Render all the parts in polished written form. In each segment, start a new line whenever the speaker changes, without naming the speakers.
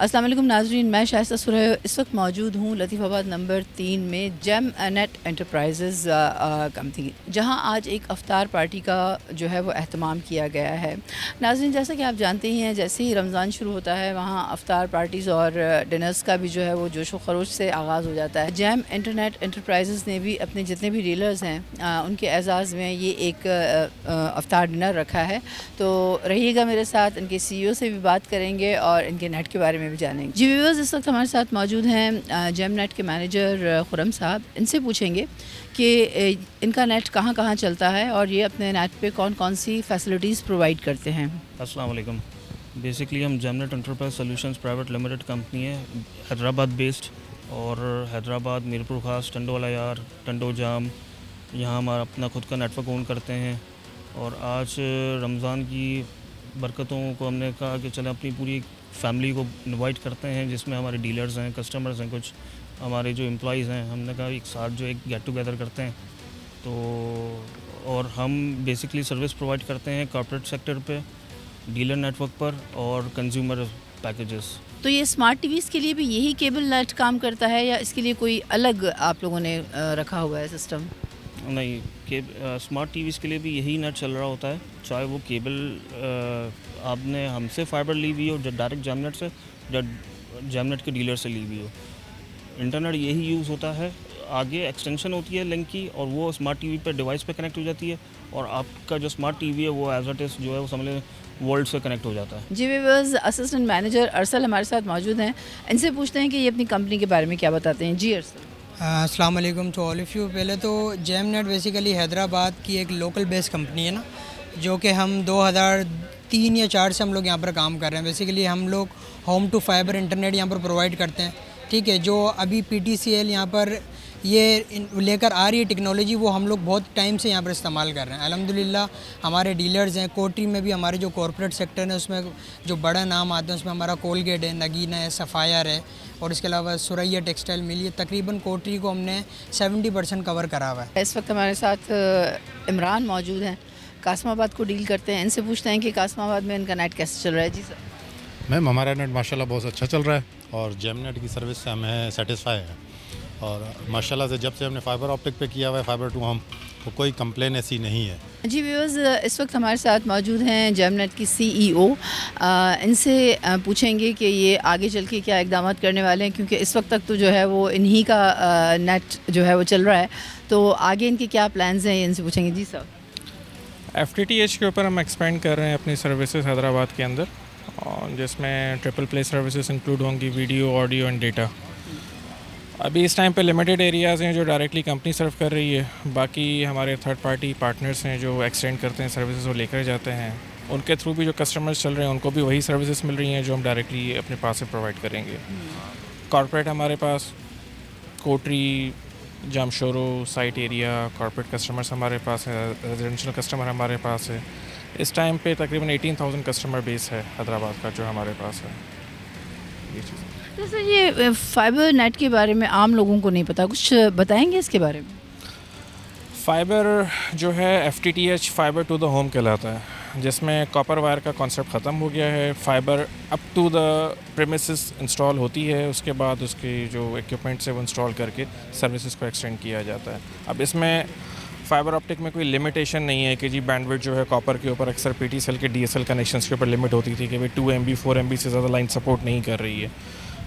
السلام علیکم ناظرین، میں شائستہ سرح اس وقت موجود ہوں لطیف آباد نمبر 3 میں جیم نیٹ انٹرپرائزز کمپنی، جہاں آج ایک افطار پارٹی کا جو ہے وہ اہتمام کیا گیا ہے۔ ناظرین، جیسا کہ آپ جانتے ہی ہیں، جیسے ہی رمضان شروع ہوتا ہے وہاں افطار پارٹیز اور ڈنرز کا بھی جو ہے وہ جوش و خروش سے آغاز ہو جاتا ہے۔ جیم انٹرنیٹ انٹرپرائزز نے بھی اپنے جتنے بھی ڈیلرز ہیں ان کے اعزاز میں یہ ایک افطار ڈنر رکھا ہے، تو رہیے گا میرے ساتھ، ان کے سی ای او سے بھی بات کریں گے اور ان کے نیٹ کے بارے میں بھی جانیں گے۔ جی ویورز، اس وقت ہمارے ساتھ موجود ہیں جیم نیٹ کے مینیجر خرم صاحب۔ ان سے پوچھیں گے کہ ان کا نیٹ کہاں کہاں چلتا ہے اور یہ اپنے نیٹ پہ کون کون سی فیسلٹیز پرووائڈ کرتے ہیں۔
السلام علیکم۔ بیسکلی ہم Gem Net enterprise solutions private limited company ہے، حیدرآباد بیسڈ، اور حیدرآباد، میرپور خاص، ٹنڈو والا یار، ٹنڈو جام، یہاں ہمارا اپنا خود کا نیٹ ورک اون کرتے ہیں۔ اور آج رمضان کی برکتوں کو ہم نے کہا کہ چلیں اپنی پوری فیملی کو انوائٹ کرتے ہیں، جس میں ہمارے ڈیلرز ہیں، کسٹمرز ہیں، کچھ ہمارے جو امپلائیز ہیں، ہم نے کہا ایک ساتھ جو ایک گیٹ ٹوگیدر کرتے ہیں۔ تو اور ہم بیسکلی سروس پرووائڈ کرتے ہیں کارپوریٹ سیکٹر پہ، ڈیلر نیٹ ورک پر، اور کنزیومر پیکیجز۔
تو یہ اسمارٹ ٹی ویز کے لیے بھی یہی کیبل نیٹ کام کرتا ہے یا اس کے لیے کوئی الگ آپ لوگوں نے رکھا ہوا ہے سسٹم؟
نہیں، اسمارٹ ٹی ویز کے لیے بھی یہی نیٹ چل رہا ہوتا ہے، چاہے وہ کیبل آپ نے ہم سے فائبر لی ہوئی ہو ڈائریکٹ جیم نیٹ سے، یا جیم نیٹ کے ڈیلر سے لی ہوئی ہو، انٹرنیٹ یہی یوز ہوتا ہے۔ آگے ایکسٹینشن ہوتی ہے لنک کی، اور وہ اسمارٹ ٹی وی پہ ڈیوائس پہ کنیکٹ ہو جاتی ہے، اور آپ کا جو اسمارٹ ٹی وی ہے وہ ایز اٹ از جو ہے وہ سمجھ لیں ورلڈ سے کنیکٹ ہو جاتا ہے۔
جی ویورز، اسسٹنٹ مینیجر ارسل ہمارے ساتھ موجود ہیں، ان سے پوچھتے ہیں کہ یہ اپنی کمپنی کے بارے میں کیا بتاتے ہیں۔ جی ارسل۔
السلام علیکم ٹو آل آف یو۔ پہلے تو جیم نیٹ بیسیکلی حیدرآباد کی ایک لوکل بیس کمپنی ہے نا، جو کہ ہم 2003 یا 4 سے ہم لوگ یہاں پر کام کر رہے ہیں۔ بیسیکلی ہم لوگ ہوم ٹو فائبر انٹرنیٹ یہاں پر پرووائڈ کرتے ہیں، ٹھیک ہے۔ جو ابھی پی ٹی سی ایل یہاں پر یہ لے کر آ رہی ہے ٹیکنالوجی، وہ ہم لوگ بہت ٹائم سے یہاں پر استعمال کر رہے ہیں۔ الحمدللہ ہمارے ڈیلرز ہیں کوٹری میں بھی، ہمارے جو کارپوریٹ سیکٹر ہے اس میں جو بڑا نام آتے ہیں اس میں ہمارا کولگیٹ ہے، نگینا ہے، سفائر ہے، اور اس کے علاوہ سریا ٹیکسٹائل مل، یہ تقریباً کوٹری کو ہم نے 70% کور کرا ہوا ہے۔
اس وقت ہمارے ساتھ عمران موجود ہیں، قاسم آباد کو ڈیل کرتے ہیں۔ ان سے پوچھتے ہیں کہ قاسم آباد میں ان کا نیٹ کیسے چل رہا ہے۔ جی سر۔
میم ہمارا نیٹ ماشاءاللہ بہت اچھا چل رہا ہے، اور جیم نیٹ کی سروس سے ہمیں سیٹسفائی ہے، اور ماشاءاللہ سے جب سے ہم نے فائبر آپٹک پہ کیا ہوا ہے، فائبر ٹو ہوم، تو کوئی کمپلین ایسی نہیں ہے۔
جی ویورز، اس وقت ہمارے ساتھ موجود ہیں جیم نیٹ کی سی ای او۔ ان سے پوچھیں گے کہ یہ آگے چل کے کیا اقدامات کرنے والے ہیں، کیونکہ اس وقت تک تو جو ہے وہ انہی کا نیٹ جو ہے وہ چل رہا ہے، تو آگے ان کے کیا پلانز ہیں، ان سے پوچھیں گے۔ جی سر۔
ایف ٹی ٹی ایچ کے اوپر ہم ایکسپینڈ کر رہے ہیں اپنی سروسز حیدرآباد کے اندر، جس میں ٹرپل پلے سروسز انکلوڈ ہوں گی، ویڈیو، آڈیو اینڈ ڈیٹا۔ ابھی اس ٹائم پہ لمیٹیڈ ایریاز ہیں جو ڈائریکٹلی کمپنی سرو کر رہی ہے، باقی ہمارے تھرڈ پارٹی پارٹنرز ہیں جو ایکسٹینڈ کرتے ہیں سروسز وہ لے کر جاتے ہیں، ان کے تھرو بھی جو کسٹمرز چل رہے ہیں ان کو بھی وہی سروسز مل رہی ہیں جو ہم ڈائریکٹلی اپنے پاس سے پرووائڈ کریں گے۔ کارپوریٹ ہمارے پاس Kotri, Jamshoro site area, corporate customers ہمارے پاس ہے، ریزیڈینشیل کسٹمر ہمارے پاس ہے۔ اس ٹائم پہ تقریباً 18,000 کسٹمر بیس ہے حیدرآباد کا جو ہمارے پاس ہے۔ یہ چیز
سر، یہ فائبر نیٹ کے بارے میں عام لوگوں کو نہیں پتہ، کچھ بتائیں گے اس کے بارے میں؟
فائبر جو ہے F T T H fibre to the home کہلاتا ہے، جس میں کاپر وائر کا کانسیپٹ ختم ہو گیا ہے، fibre up to the premises install ہوتی ہے، اس کے بعد اس کی جو ایکوپمنٹس ہے وہ انسٹال کر کے سروسز کو ایکسٹینڈ کیا جاتا ہے۔ اب اس میں فائبر آپٹک میں کوئی لمیٹیشن نہیں ہے کہ جی بینڈ وڈتھ جو ہے کاپر کے اوپر اکثر پی ٹی سی ایل کے ڈی ایس ایل کنیکشنس کے اوپر لمٹ ہوتی تھی کہ بھائی 2 MB 4 MB سے زیادہ لائن سپورٹ نہیں کر رہی ہے۔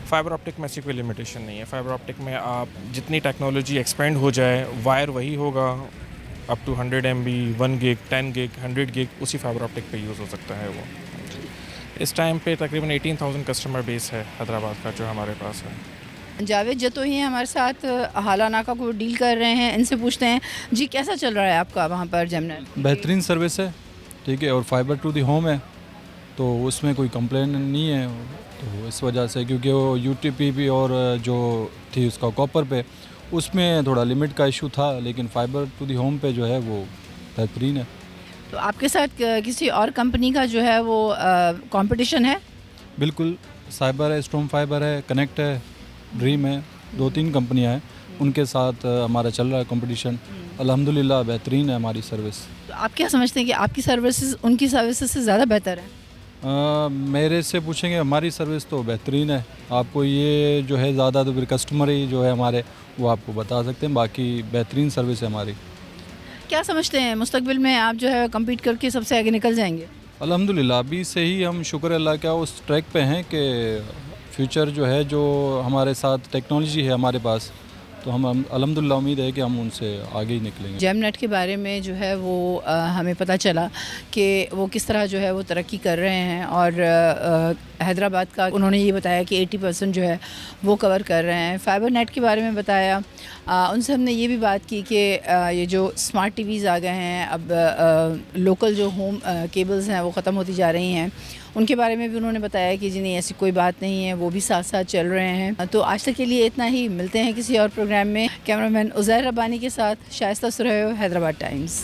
فائبر آپٹک میں ایسی کوئی لمیٹیشن نہیں ہے۔ فائبر آپٹک میں آپ جتنی ٹیکنالوجی ایکسپینڈ ہو جائے، وائر وہی ہوگا، up to 100 MB، 1 gig, 10 gig, 100 gig اسی فائبر آپٹک پہ یوز ہو سکتا ہے وہ۔ اس ٹائم پہ تقریباً 18,000 کسٹمر بیس ہے حیدرآباد کا جو ہمارے پاس ہے۔
جاوید جتوئی ہیں ہمارے ساتھ، حالہ ناکہ کو ڈیل کر رہے ہیں۔ ان سے پوچھتے ہیں جی کیسا چل رہا ہے آپ کا وہاں پر جیم نیٹ؟
بہترین سروس ہے، ٹھیک ہے، اور فائبر ٹو دی ہوم ہے، تو اس میں کوئی کمپلین نہیں ہے، تو اس وجہ سے کیونکہ وہ یو ٹی پی بھی اور جو تھی اس کا کاپر پہ، اس میں تھوڑا لمٹ کا ایشو تھا، لیکن فائبر ٹو دی ہوم پہ جو ہے وہ بہترین ہے۔
تو آپ کے ساتھ کسی اور کمپنی کا جو ہے وہ کمپٹیشن ہے؟
بالکل، سائبر ہے، اسٹروم فائبر ہے، کنیکٹ ہے، ڈریم ہے، 2-3 کمپنیاں ہیں، ان کے ساتھ ہمارا چل رہا ہے کمپٹیشن۔ الحمدللہ بہترین ہے ہماری سروس۔
تو آپ کیا سمجھتے ہیں کہ آپ کی سروسز ان کی سروسز سے زیادہ بہتر ہے؟
میرے سے پوچھیں گے ہماری سروس تو بہترین ہے. آپ کو یہ جو ہے زیادہ تو پھر کسٹمر ہی جو ہے ہمارے وہ آپ کو بتا سکتے ہیں. باقی بہترین سروس ہے ہماری.
کیا سمجھتے ہیں مستقبل میں آپ جو ہے کمپیٹ کر کے سب سے آگے نکل جائیں گے؟
الحمدللہ ابھی سے ہی ہم شکر اللہ کا اس ٹریک پہ ہیں کہ فیوچر جو ہے جو ہمارے ساتھ ٹیکنالوجی ہے ہمارے پاس, تو ہم الحمدللہ امید ہے کہ ہم ان سے آگے ہی نکلیں گے.
جیم نیٹ کے بارے میں جو ہے وہ ہمیں پتہ چلا کہ وہ کس طرح جو ہے وہ ترقی کر رہے ہیں, اور حیدرآباد کا انہوں نے یہ بتایا کہ 80% جو ہے وہ کور کر رہے ہیں. فائبر نیٹ کے بارے میں بتایا, ان سے ہم نے یہ بھی بات کی کہ یہ جو اسمارٹ ٹی ویز آ گئے ہیں, اب لوکل جو ہوم کیبلز ہیں وہ ختم ہوتی جا رہی ہیں, ان کے بارے میں بھی انہوں نے بتایا کہ جی نہیں ایسی کوئی بات نہیں ہے, وہ بھی ساتھ ساتھ چل رہے ہیں. تو آج تک کے لیے اتنا ہی, ملتے ہیں کسی اور پروگرام میں. کیمرہ مین عزیر ربانی کے ساتھ شائستہ سرایو, حیدرآباد ٹائمز.